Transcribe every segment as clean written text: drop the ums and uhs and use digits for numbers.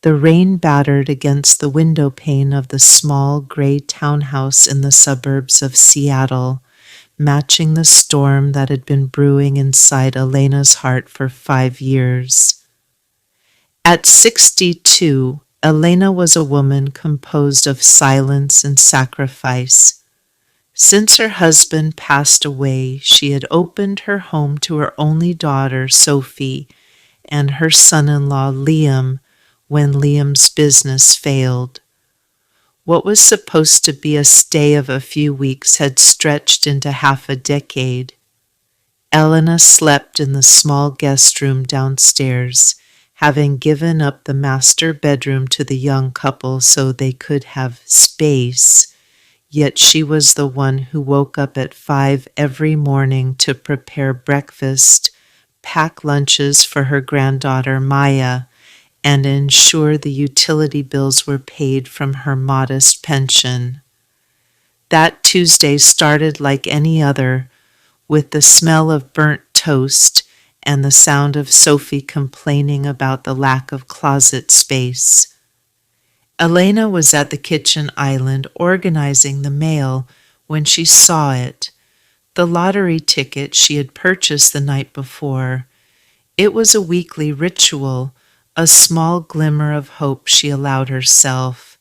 The rain battered against the window pane of the small gray townhouse in the suburbs of Seattle, matching the storm that had been brewing inside Elena's heart for 5 years. At 62, Elena was a woman composed of silence and sacrifice. Since her husband passed away, she had opened her home to her only daughter, Sophie, and her son-in-law, Liam, when Liam's business failed. What was supposed to be a stay of a few weeks had stretched into half a decade. Elena slept in the small guest room downstairs, having given up the master bedroom to the young couple so they could have space. Yet she was the one who woke up at 5 every morning to prepare breakfast, pack lunches for her granddaughter Maya, and ensure the utility bills were paid from her modest pension. That Tuesday started like any other, with the smell of burnt toast and the sound of Sophie complaining about the lack of closet space. Elena was at the kitchen island organizing the mail when she saw it, the lottery ticket she had purchased the night before. It was a weekly ritual, a small glimmer of hope she allowed herself.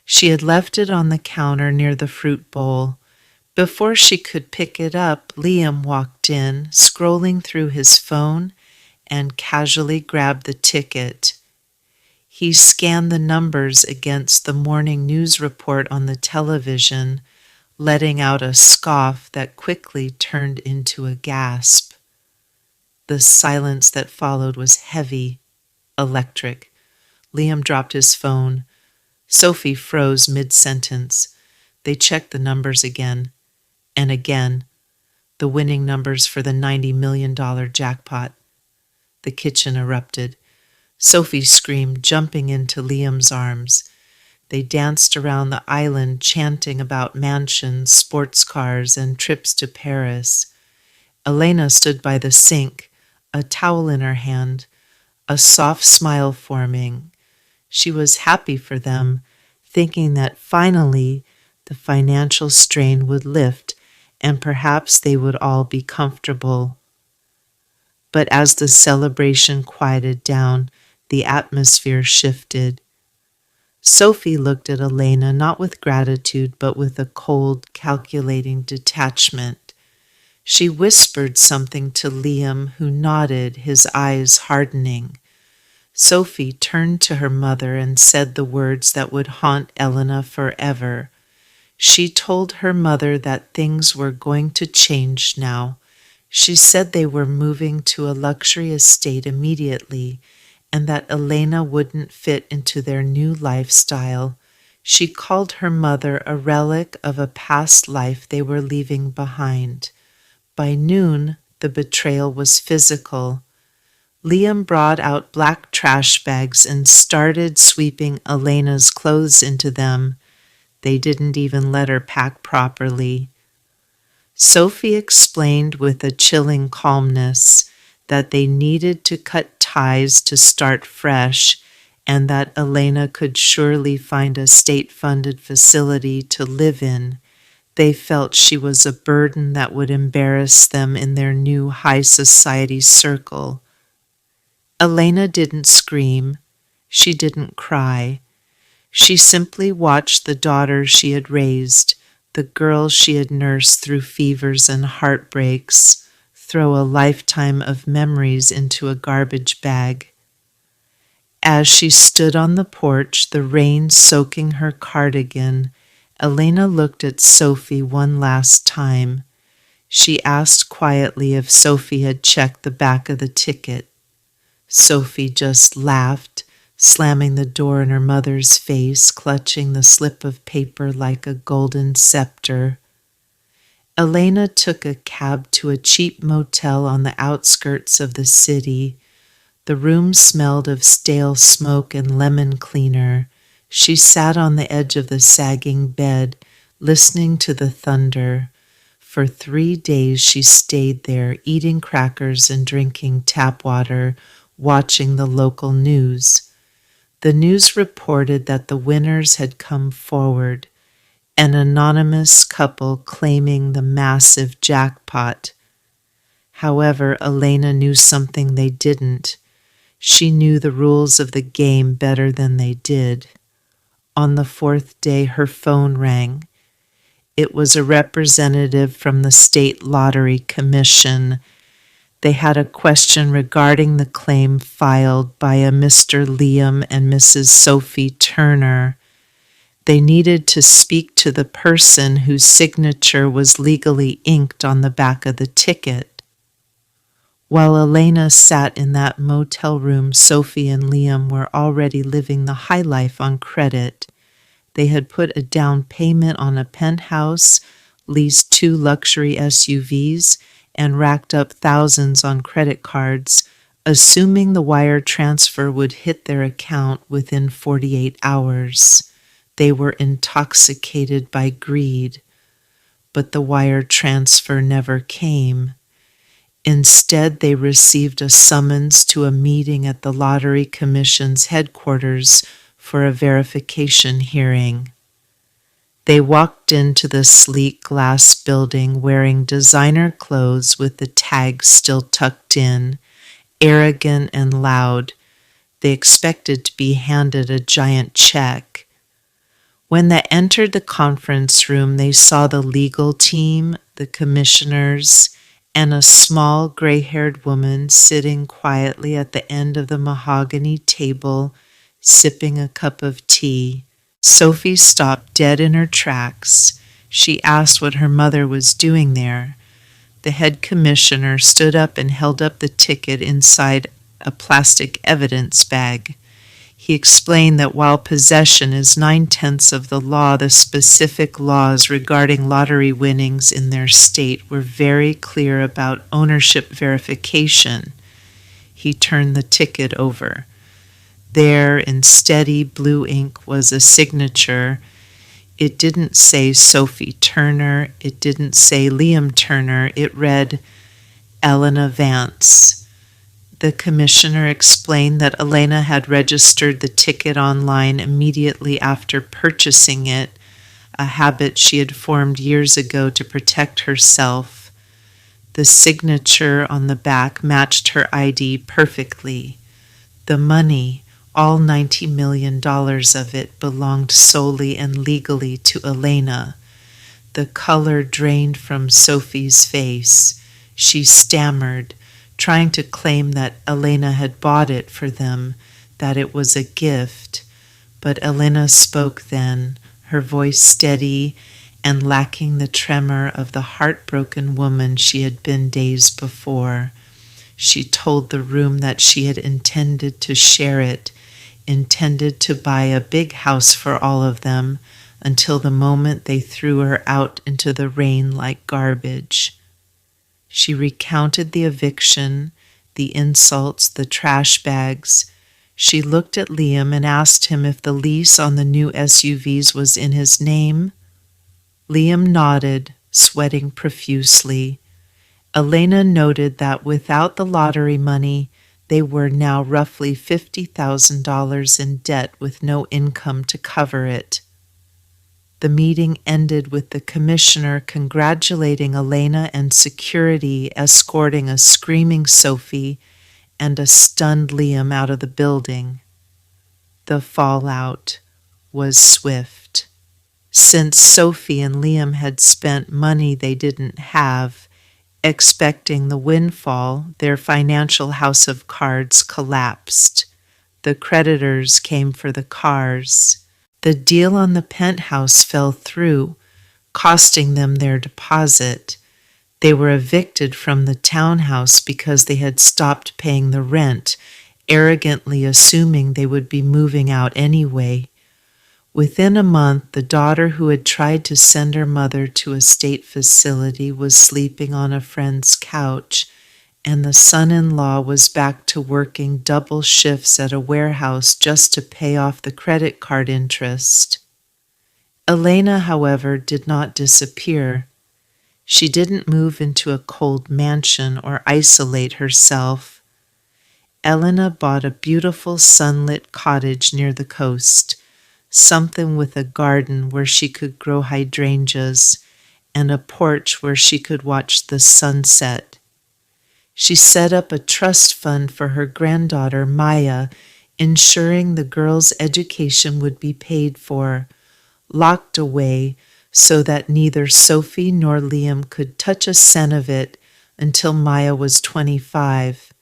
She had left it on the counter near the fruit bowl. Before she could pick it up, Liam walked in, scrolling through his phone, and casually grabbed the ticket. He scanned the numbers against the morning news report on the television, letting out a scoff that quickly turned into a gasp. The silence that followed was heavy, electric. Liam dropped his phone. Sophie froze mid-sentence. They checked the numbers again and again, the winning numbers for the $90 million jackpot. The kitchen erupted. Sophie screamed, jumping into Liam's arms. They danced around the island, chanting about mansions, sports cars, and trips to Paris. Elena stood by the sink, a towel in her hand, a soft smile forming. She was happy for them, thinking that finally the financial strain would lift and perhaps they would all be comfortable. But as the celebration quieted down, the atmosphere shifted. Sophie looked at Elena not with gratitude but with a cold, calculating detachment. She whispered something to Liam, who nodded, his eyes hardening. Sophie turned to her mother and said the words that would haunt Elena forever. She told her mother that things were going to change now. She said they were moving to a luxury estate immediately and that Elena wouldn't fit into their new lifestyle. She called her mother a relic of a past life they were leaving behind. By noon, the betrayal was physical. Liam brought out black trash bags and started sweeping Elena's clothes into them. They didn't even let her pack properly. Sophie explained with a chilling calmness that they needed to cut ties to start fresh and that Elena could surely find a state-funded facility to live in. They felt she was a burden that would embarrass them in their new high society circle. Elena didn't scream. She didn't cry. She simply watched the daughter she had raised, the girl she had nursed through fevers and heartbreaks, throw a lifetime of memories into a garbage bag. As she stood on the porch, the rain soaking her cardigan, Elena looked at Sophie one last time. She asked quietly if Sophie had checked the back of the ticket. Sophie just laughed, slamming the door in her mother's face, clutching the slip of paper like a golden scepter. Elena took a cab to a cheap motel on the outskirts of the city. The room smelled of stale smoke and lemon cleaner. She sat on the edge of the sagging bed, listening to the thunder. For 3 days she stayed there, eating crackers and drinking tap water, watching the local news. The news reported that the winners had come forward, an anonymous couple claiming the massive jackpot. However, Elena knew something they didn't. She knew the rules of the game better than they did. On the fourth day, her phone rang. It was a representative from the State Lottery Commission. They had a question regarding the claim filed by a Mr. Liam and Mrs. Sophie Turner. They needed to speak to the person whose signature was legally inked on the back of the ticket. While Elena sat in that motel room, Sophie and Liam were already living the high life on credit. They had put a down payment on a penthouse, leased 2 luxury SUVs, and racked up thousands on credit cards, assuming the wire transfer would hit their account within 48 hours. They were intoxicated by greed, but the wire transfer never came. Instead, they received a summons to a meeting at the Lottery Commission's headquarters for a verification hearing. They walked into the sleek glass building wearing designer clothes with the tags still tucked in, arrogant and loud. They expected to be handed a giant check. When they entered the conference room, they saw the legal team, the commissioners, and a small gray-haired woman sitting quietly at the end of the mahogany table, sipping a cup of tea. Sophie stopped dead in her tracks. She asked what her mother was doing there. The head commissioner stood up and held up the ticket inside a plastic evidence bag. He explained that while possession is 9/10 of the law, the specific laws regarding lottery winnings in their state were very clear about ownership verification. He turned the ticket over. There, in steady blue ink, was a signature. It didn't say Sophie Turner. It didn't say Liam Turner. It read Elena Vance. The commissioner explained that Elena had registered the ticket online immediately after purchasing it, a habit she had formed years ago to protect herself. The signature on the back matched her ID perfectly. The money, all $90 million of it, belonged solely and legally to Elena. The color drained from Sophie's face. She stammered, trying to claim that Elena had bought it for them, that it was a gift. But Elena spoke then, her voice steady and lacking the tremor of the heartbroken woman she had been days before. She told the room that she had intended to share it, intended to buy a big house for all of them, until the moment they threw her out into the rain like garbage. She recounted the eviction, the insults, the trash bags. She looked at Liam and asked him if the lease on the new SUVs was in his name. Liam nodded, sweating profusely. Elena noted that without the lottery money, they were now roughly $50,000 in debt with no income to cover it. The meeting ended with the commissioner congratulating Elena and security escorting a screaming Sophie and a stunned Liam out of the building. The fallout was swift. Since Sophie and Liam had spent money they didn't have, expecting the windfall, their financial house of cards collapsed. The creditors came for the cars. The deal on the penthouse fell through, costing them their deposit. They were evicted from the townhouse because they had stopped paying the rent, arrogantly assuming they would be moving out anyway. Within a month, the daughter who had tried to send her mother to a state facility was sleeping on a friend's couch, and the son-in-law was back to working double shifts at a warehouse just to pay off the credit card interest. Elena, however, did not disappear. She didn't move into a cold mansion or isolate herself. Elena bought a beautiful sunlit cottage near the coast, something with a garden where she could grow hydrangeas and a porch where she could watch the sunset. She set up a trust fund for her granddaughter, Maya, ensuring the girl's education would be paid for, locked away so that neither Sophie nor Liam could touch a cent of it until Maya was 25.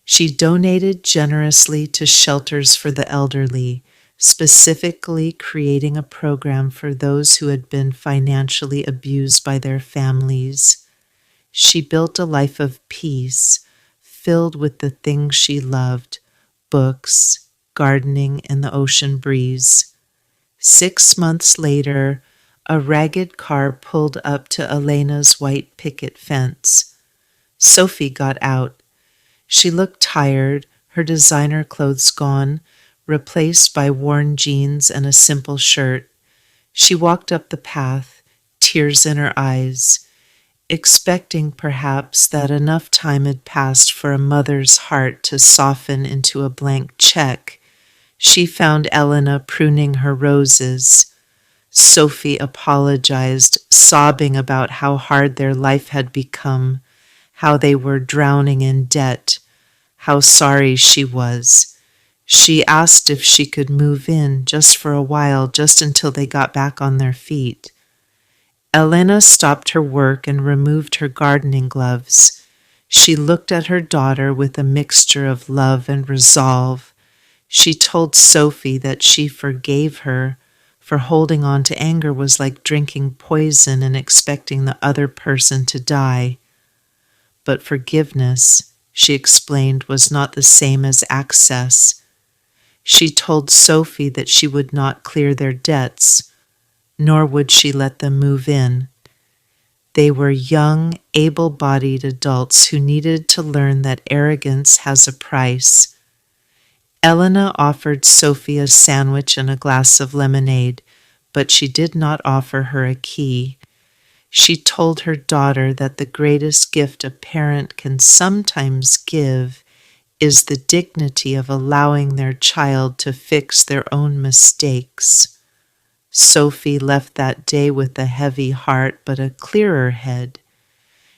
She donated generously to shelters for the elderly, specifically creating a program for those who had been financially abused by their families. She built a life of peace, filled with the things she loved: books, gardening, and the ocean breeze. 6 months later, a ragged car pulled up to Elena's white picket fence. Sophie got out. She looked tired, her designer clothes gone, replaced by worn jeans and a simple shirt. She walked up the path, tears in her eyes, expecting perhaps that enough time had passed for a mother's heart to soften into a blank check. She found Elena pruning her roses. Sophie apologized, sobbing about how hard their life had become, how they were drowning in debt, how sorry she was. She asked if she could move in just for a while, just until they got back on their feet. Elena stopped her work and removed her gardening gloves. She looked at her daughter with a mixture of love and resolve. She told Sophie that she forgave her, for holding on to anger was like drinking poison and expecting the other person to die. But forgiveness, she explained, was not the same as access. She told Sophie that she would not clear their debts, nor would she let them move in. They were young, able-bodied adults who needed to learn that arrogance has a price. Elena offered Sophie a sandwich and a glass of lemonade, but she did not offer her a key. She told her daughter that the greatest gift a parent can sometimes give is the dignity of allowing their child to fix their own mistakes. Sophie left that day with a heavy heart but a clearer head.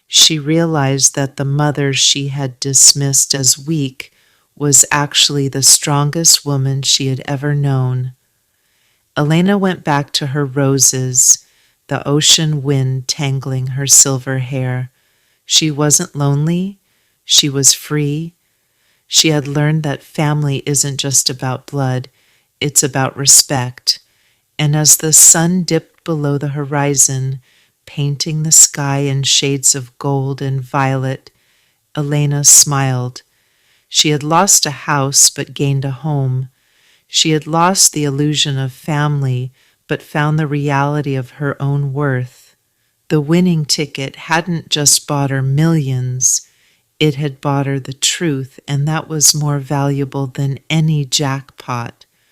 She realized that the mother she had dismissed as weak was actually the strongest woman she had ever known. Elena went back to her roses, the ocean wind tangling her silver hair. She wasn't lonely. She was free. She had learned that family isn't just about blood. It's about respect. And as the sun dipped below the horizon, painting the sky in shades of gold and violet, Elena smiled. She had lost a house but gained a home. She had lost the illusion of family but found the reality of her own worth. The winning ticket hadn't just bought her millions, it had bought her the truth, and that was more valuable than any jackpot.